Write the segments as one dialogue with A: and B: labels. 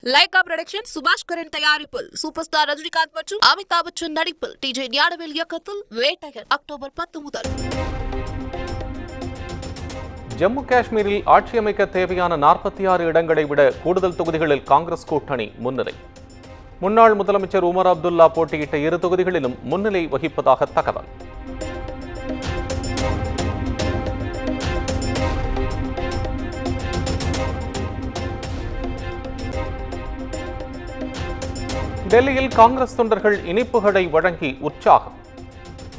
A: Lyca production சுபாஷ் கரன் தயாரிப்பில் super star Rajinikanth மற்றும் அமிதாப் பச்சன் நடிப்பில் டிஜே ஞானவேல் இயக்கத்தில் வேட்டையன் அக்டோபர் 10 முதல்.
B: ஜம்மு காஷ்மீரில் ஆட்சி அமைக்க தேவையான 46 இடங்களை விட கூடுதல் தொகுதிகளில் காங்கிரஸ் கூட்டணி முன்னிலை. முன்னாள் முதலமைச்சர் உமர் அப்துல்லா போட்டியிட்ட 2 தொகுதிகளிலும் முன்னிலை வகிப்பதாக தகவல். டெல்லியில் காங்கிரஸ் தொண்டர்கள் இனிப்புகளை வழங்கி உற்சாகம்.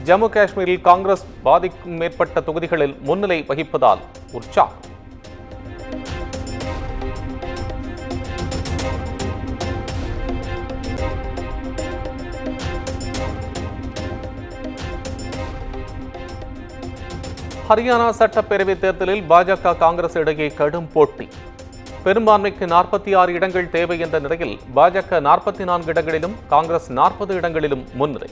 B: ஜம்மு காஷ்மீரில் காங்கிரஸ் பாதிக்கும் மேற்பட்ட தொகுதிகளில் முன்னிலை வகிப்பதால் உற்சாகம். ஹரியானா சட்டப்பேரவை தேர்தலில் பாஜக காங்கிரஸ் இடையே கடும் போட்டி. பெரும்பான்மைக்கு 46 இடங்கள் தேவை என்ற நிலையில் பாஜக 44 இடங்களிலும் காங்கிரஸ் 40 இடங்களிலும் முன்னிலை.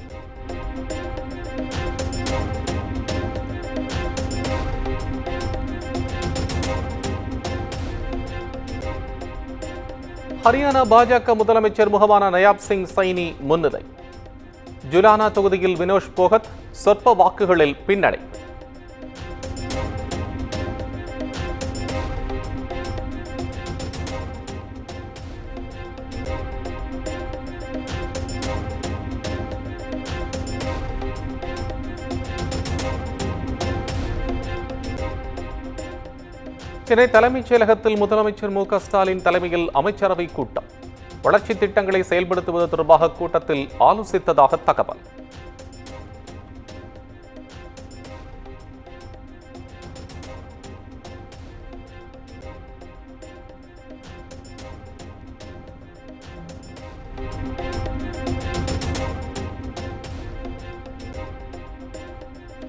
B: ஹரியானா பாஜக முதலமைச்சர் முகமான நயாப் சிங் சைனி முன்னிலை. ஜுலானா தொகுதியில் வினோஷ் போகத் சொற்ப வாக்குகளில் பின்னடை. சென்னை தலைமைச் செயலகத்தில் முதலமைச்சர் மு க ஸ்டாலின் தலைமையில் அமைச்சரவை கூட்டம். வளர்ச்சித் திட்டங்களை செயல்படுத்துவது தொடர்பாக கூட்டத்தில் ஆலோசித்ததாக தகவல்.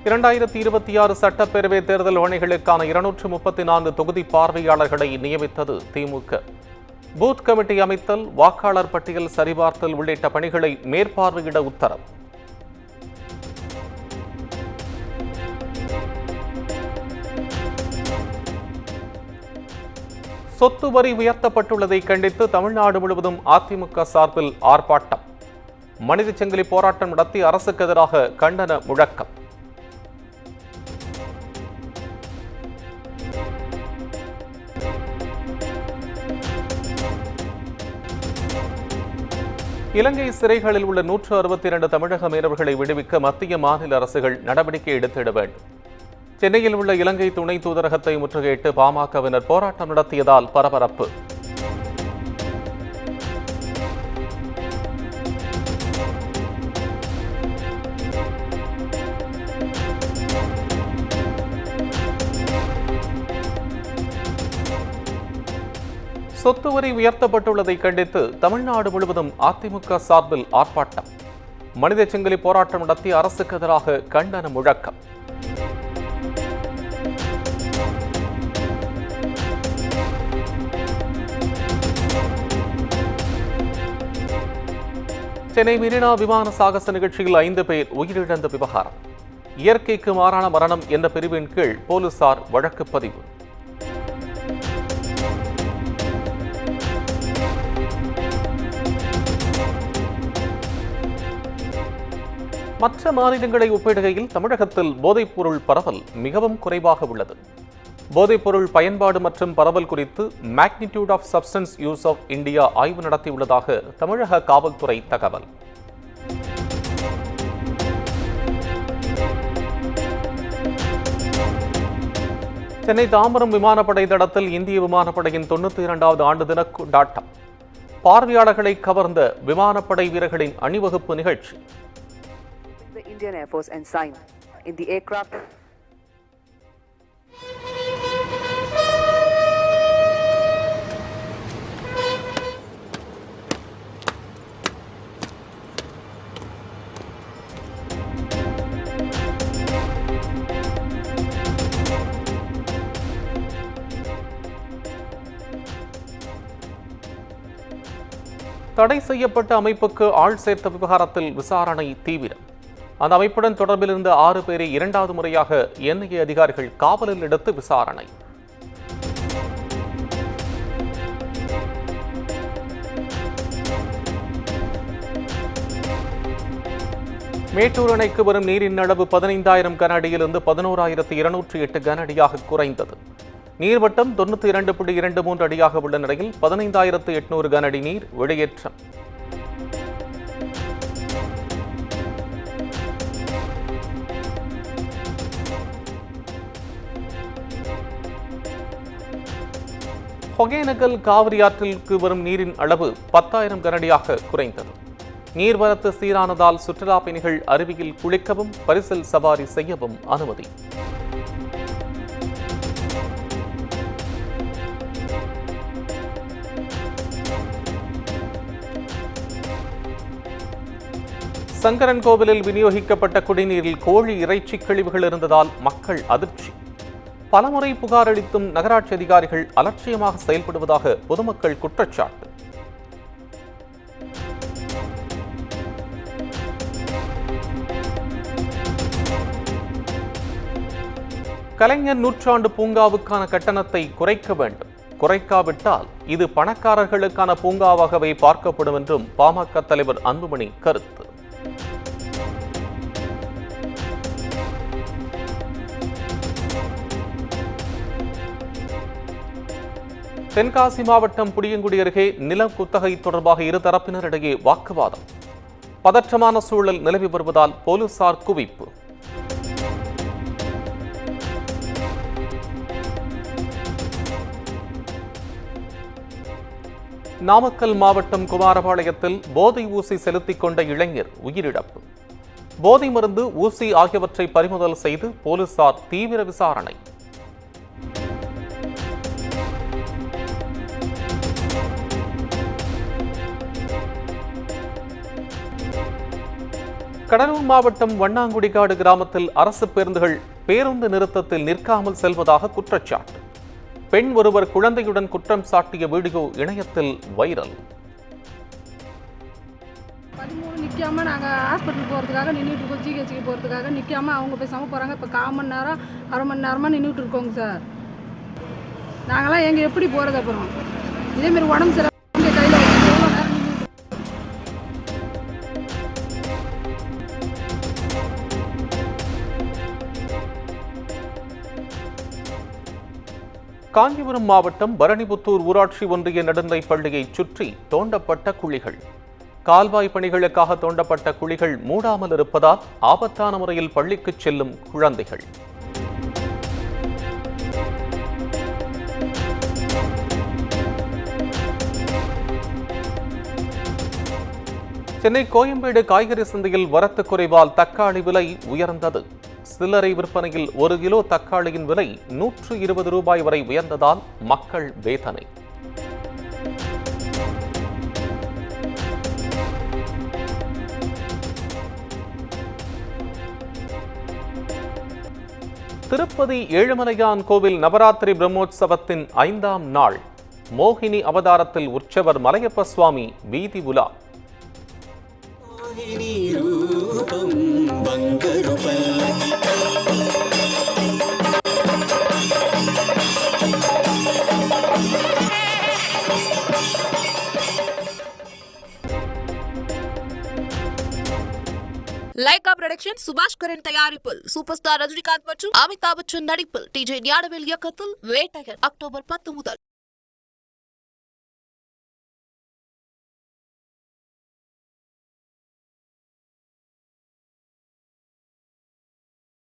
B: இரண்டாயிரத்தி 26 சட்டப்பேரவை தேர்தல் பணிகளுக்கான 234 தொகுதி பார்வையாளர்களை நியமித்தது திமுக. பூத் கமிட்டி அமைத்தல், வாக்காளர் பட்டியல் சரிபார்த்தல் உள்ளிட்ட பணிகளை மேற்பார்வையிட உத்தரவு. சொத்து வரி உயர்த்தப்பட்டுள்ளதை கண்டித்து தமிழ்நாடு முழுவதும் அதிமுக சார்பில் ஆர்ப்பாட்டம். மனித சங்கிலி போராட்டம் நடத்தி அரசுக்கு எதிராக கண்டன முழக்கம். இலங்கை சிறைகளில் உள்ள 162 தமிழக மீனவர்களை விடுவிக்க மத்திய மாநில அரசுகள் நடவடிக்கை எடுத்திட வேண்டும். சென்னையில் உள்ள இலங்கை துணை தூதரகத்தை முற்றுகையிட்டு பாமகவினர் போராட்டம் நடத்தியதால் பரபரப்பு. சொத்து வரி உயர்த்தப்பட்டுள்ளதை கண்டித்து தமிழ்நாடு முழுவதும் அதிமுக சார்பில் ஆர்ப்பாட்டம். மனித சங்கிலி போராட்டம் நடத்தி அரசுக்கு எதிராக கண்டன முழக்கம். சென்னை மெரினா விமான சாகச நிகழ்ச்சியில் 5 பேர் உயிரிழந்த விவகாரம். இயற்கைக்கு மாறான மரணம் என்ற பிரிவின் கீழ் போலீசார் வழக்கு பதிவு. மற்ற மாநிலங்களை ஒப்பிடுகையில் தமிழகத்தில் போதைப்பொருள் பரவல் மிகவும் குறைவாக உள்ளது. போதைப்பொருள் பயன்பாடு மற்றும் பரவல் குறித்து magnitude of substance use of India ஆய்வு நடத்தியுள்ளதாக தமிழக காவல்துறை தகவல். சென்னை தாம்பரம் விமானப்படை தடத்தில் இந்திய விமானப்படையின் 92வது ஆண்டு தின கொண்டாட்டம். பார்வையாளர்களை கவர்ந்த விமானப்படை வீரர்களின் அணிவகுப்பு நிகழ்ச்சி.
C: The Indian Air Force and sign in the aircraft.
B: தடை செய்யப்பட்ட அமைப்புக்கு ஆள் சேர்த்த விவகாரத்தில் விசாரணை தீவிரம். அந்த அமைப்புடன் தொடர்பில் இருந்த 6 பேரை 2வது முறையாக என்ஐஏ அதிகாரிகள் காவலில் எடுத்து விசாரணை. மேட்டூர் அணைக்கு வரும் நீரின் அளவு 15,000 கன அடியிலிருந்து 11,208 கன அடியாக குறைந்தது. நீர்வட்டம் 92.23 அடியாக உள்ள நிலையில் 15,800 கன அடி நீர் வெளியேற்றம். ஒகேனக்கல் காவிரி ஆற்றிற்கு வரும் நீரின் அளவு 10,000 கனஅடியாக குறைந்தது. நீர்வரத்து சீரானதால் சுற்றுலா பயணிகள் அருவியில் குளிக்கவும் பரிசல் சவாரி செய்யவும் அனுமதி. சங்கரன் கோவிலில் விநியோகிக்கப்பட்ட குடிநீரில் கோழி இறைச்சி கழிவுகள் இருந்ததால் மக்கள் அதிர்ச்சி. பலமுறை புகார் அளித்தும் நகராட்சி அதிகாரிகள் அலட்சியமாக செயல்படுவதாக பொதுமக்கள் குற்றச்சாட்டு. கலைஞர் நூற்றாண்டு பூங்காவுக்கான கட்டணத்தை குறைக்க வேண்டும். குறைக்காவிட்டால் இது பணக்காரர்களுக்கான பூங்காவாகவே பார்க்கப்படும் என்றும் பாமக தலைவர் அன்புமணி கருத்து. தென்காசி மாவட்டம் புளியங்குடி அருகே நில குத்தகை தொடர்பாக இரு தரப்பினரிடையே வாக்குவாதம். பதற்றமான சூழல் நிலவி வருவதால் போலீசார் குவிப்பு. நாமக்கல் மாவட்டம் குமாரபாளையத்தில் போதை ஊசி செலுத்திக் கொண்ட இளைஞர் உயிரிழப்பு. போதை மருந்து, ஊசி ஆகியவற்றை பறிமுதல் செய்து போலீசார் தீவிர விசாரணை. கடலூர் மாவட்டம் வண்ணாங்குடிக்காடு கிராமத்தில் அரசு பேருந்துகள் பேருந்து நிறுத்தத்தில் நிற்காமல் செல்வதாக குற்றச்சாட்டு. பெண் ஒருவர் குழந்தையுடன் குற்றம் சாட்டிய வீடியோ இணையத்தில் வைரல்.
D: 13 நிற்காம நாங்கள் ஹாஸ்பிட்டல் போகிறதுக்காக நின்றுட்டு இருக்கோம். ஜிஹெச்சுக்கு போகிறதுக்காக நிற்காம அவங்க பேசாமல் போகிறாங்க. இப்போ 1/4 மணி நேரம் 1/2 மணி நேரமாக நின்றுட்டு இருக்கோங்க சார். நாங்களாம் எங்கே எப்படி போகிறது? அப்புறம் இதேமாரி உடம்பு சரி கையில் எவ்வளோ நேரம்
B: காஞ்சிபுரம் மாவட்டம் பரணிபுத்தூர் ஊராட்சி ஒன்றிய நடுநிலைப் பள்ளியை சுற்றி தோண்டப்பட்ட குழிகள். கால்வாய் பணிகளுக்காக தோண்டப்பட்ட குழிகள் மூடாமல் இருப்பதால் ஆபத்தான முறையில் பள்ளிக்கு செல்லும் குழந்தைகள். சென்னை கோயம்பேடு காய்கறி சந்தையில் வரத்து குறைவால் தக்காளி விலை உயர்ந்தது. சில்லறை விற்பனையில் 1 கிலோ தக்காளியின் விலை 120 ரூபாய் வரை உயர்ந்ததால் மக்கள் வேதனை. திருப்பதி ஏழுமலையான் கோவில் நவராத்திரி பிரம்மோற்சவத்தின் 5ஆம் நாள் மோகினி அவதாரத்தில் உற்சவர் மலையப்ப சுவாமி வீதி உலா.
A: லைகா புரொடக்ஷன் சுபாஷ்கரன் தயாரிப்பில் சூப்பர் ஸ்டார் ரஜினிகாந்த் மற்றும் அமிதாப் பச்சன் நடிப்பில் டிஜே ஞானவேல் இயக்கத்தில் வேட்டையன் அக்டோபர் 10 முதல்.